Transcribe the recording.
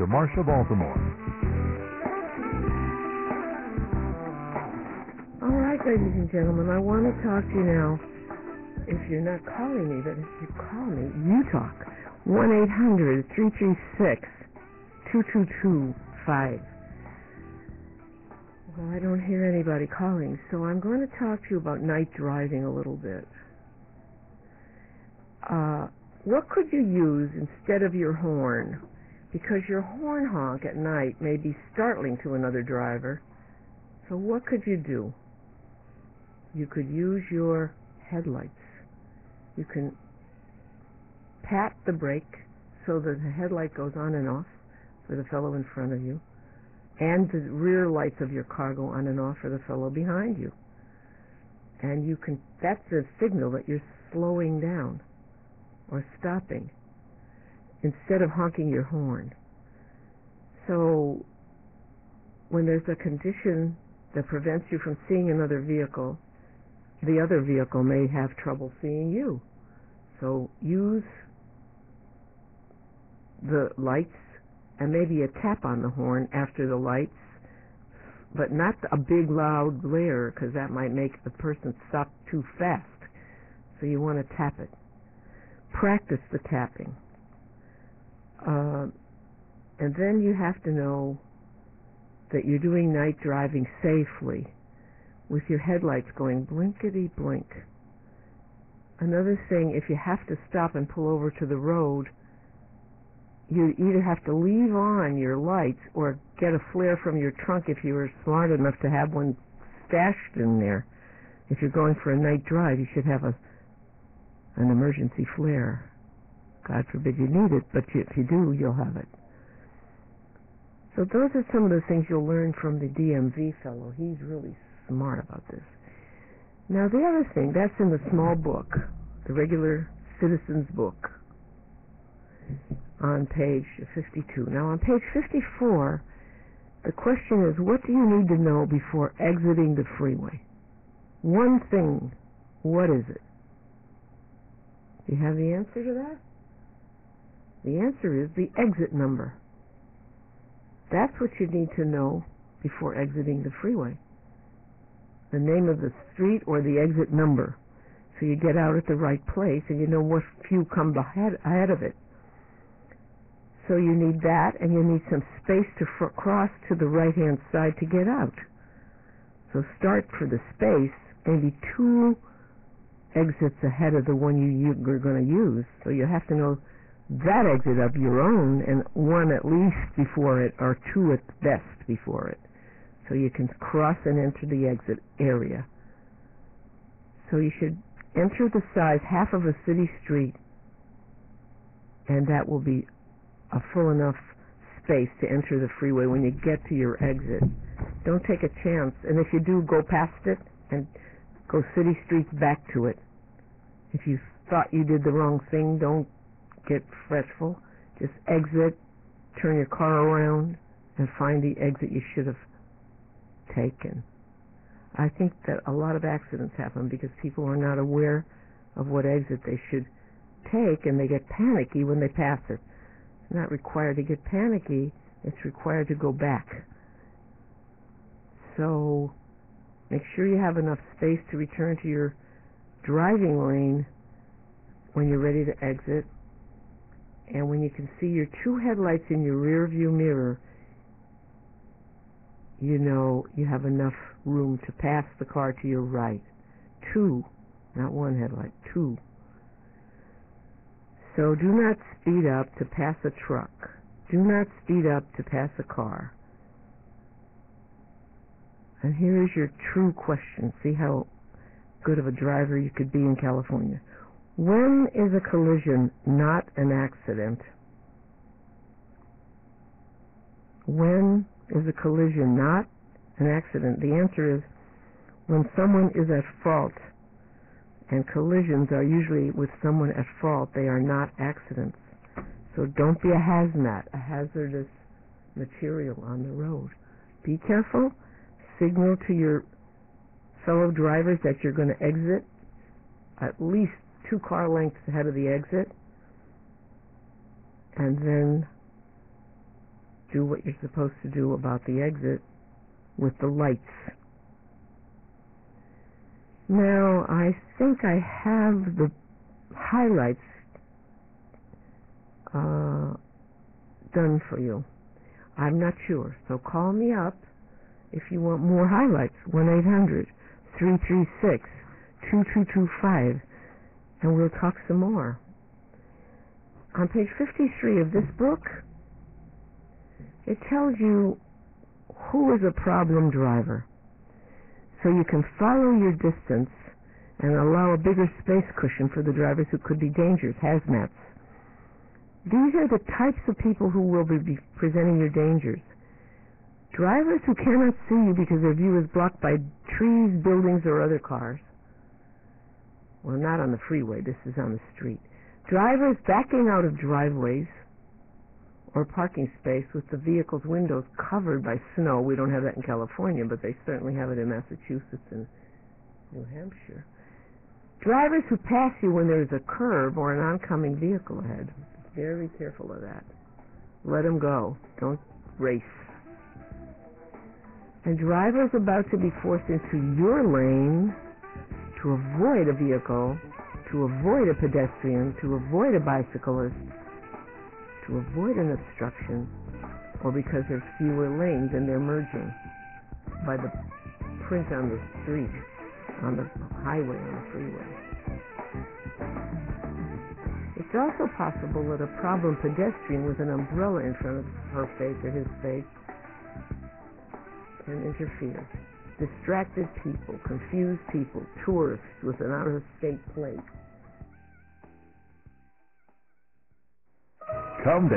Dr. Marsha Baltimore. All right, ladies and gentlemen, I want to talk to you now. If you're not calling me, but if you call me, you talk. 1-800-336-2225. Well, I don't hear anybody calling, so I'm going to talk to you about night driving a little bit. What could you use instead of your horn? Because your horn honk at night may be startling to another driver. So what could you do? You could use your headlights. You can pat the brake so that the headlight goes on and off for the fellow in front of you, and the rear lights of your car go on and off for the fellow behind you. And you can, that's a signal that you're slowing down or stopping instead of honking your horn. So when there's a condition that prevents you from seeing another vehicle, the other vehicle may have trouble seeing you. So use the lights and maybe a tap on the horn after the lights, but not a big loud blare, because that might make the person stop too fast. So you want to tap it. Practice the tapping. And then you have to know that you're doing night driving safely with your headlights going blinkety blink. Another thing, if you have to stop and pull over to the road, you either have to leave on your lights or get a flare from your trunk if you were smart enough to have one stashed in there. If you're going for a night drive, you should have an emergency flare. God forbid you need it, but if you do, you'll have it. So those are some of the things you'll learn from the DMV fellow. He's really smart about this. Now the other thing, that's in the small book, the regular citizen's book, on page 52. Now on page 54, the question is, what do you need to know before exiting the freeway? One thing, what is it? Do you have the answer to that? The answer is the exit number. That's what you need to know before exiting the freeway. The name of the street or the exit number. So you get out at the right place and you know what few come ahead of it. So you need that, and you need some space to cross to the right-hand side to get out. So start for the space, maybe 2 exits ahead of the one you're going to use. So you have to know that exit of your own, and 1 at least before it, or 2 at best before it. So you can cross and enter the exit area. So you should enter the size half of a city street, and that will be a full enough space to enter the freeway when you get to your exit. Don't take a chance, and if you do, go past it and go city streets back to it. If you thought you did the wrong thing, don't get fretful. Just exit, turn your car around, and find the exit you should have taken. I think that a lot of accidents happen because people are not aware of what exit they should take, and they get panicky when they pass it. It's not required to get panicky, it's required to go back. So make sure you have enough space to return to your driving lane when you're ready to exit, and when you can see your 2 headlights in your rear view mirror, you know you have enough room to pass the car to your right. 2, not 1 headlight, 2. So do not speed up to pass a truck. Do not speed up to pass a car. And here is your true question. See how good of a driver you could be in California. When is a collision not an accident? When is a collision not an accident? The answer is when someone is at fault, and collisions are usually with someone at fault. They are not accidents. So don't be a hazmat, a hazardous material on the road. Be careful. Signal to your fellow drivers that you're going to exit at least 2 car lengths ahead of the exit, and then do what you're supposed to do about the exit with the lights. Now, I think I have the highlights done for you. I'm not sure, so call me up if you want more highlights. 1-800-336-2225, and we'll talk some more. On page 53 of this book, it tells you who is a problem driver, so you can follow your distance and allow a bigger space cushion for the drivers who could be dangerous, hazmats. These are the types of people who will be presenting your dangers. Drivers who cannot see you because their view is blocked by trees, buildings, or other cars. Well, not on the freeway, this is on the street. Drivers backing out of driveways or parking space with the vehicle's windows covered by snow. We don't have that in California, but they certainly have it in Massachusetts and New Hampshire. Drivers who pass you when there's a curb or an oncoming vehicle ahead. Very careful of that. Let them go. Don't race. And drivers about to be forced into your lane to avoid a vehicle, to avoid a pedestrian, to avoid a bicyclist, to avoid an obstruction, or because there's fewer lanes and they're merging by the print on the street, on the highway, on the freeway. It's also possible that a problem pedestrian with an umbrella in front of her face or his face can interfere. Distracted people, confused people, tourists with an out-of-state plate. Come to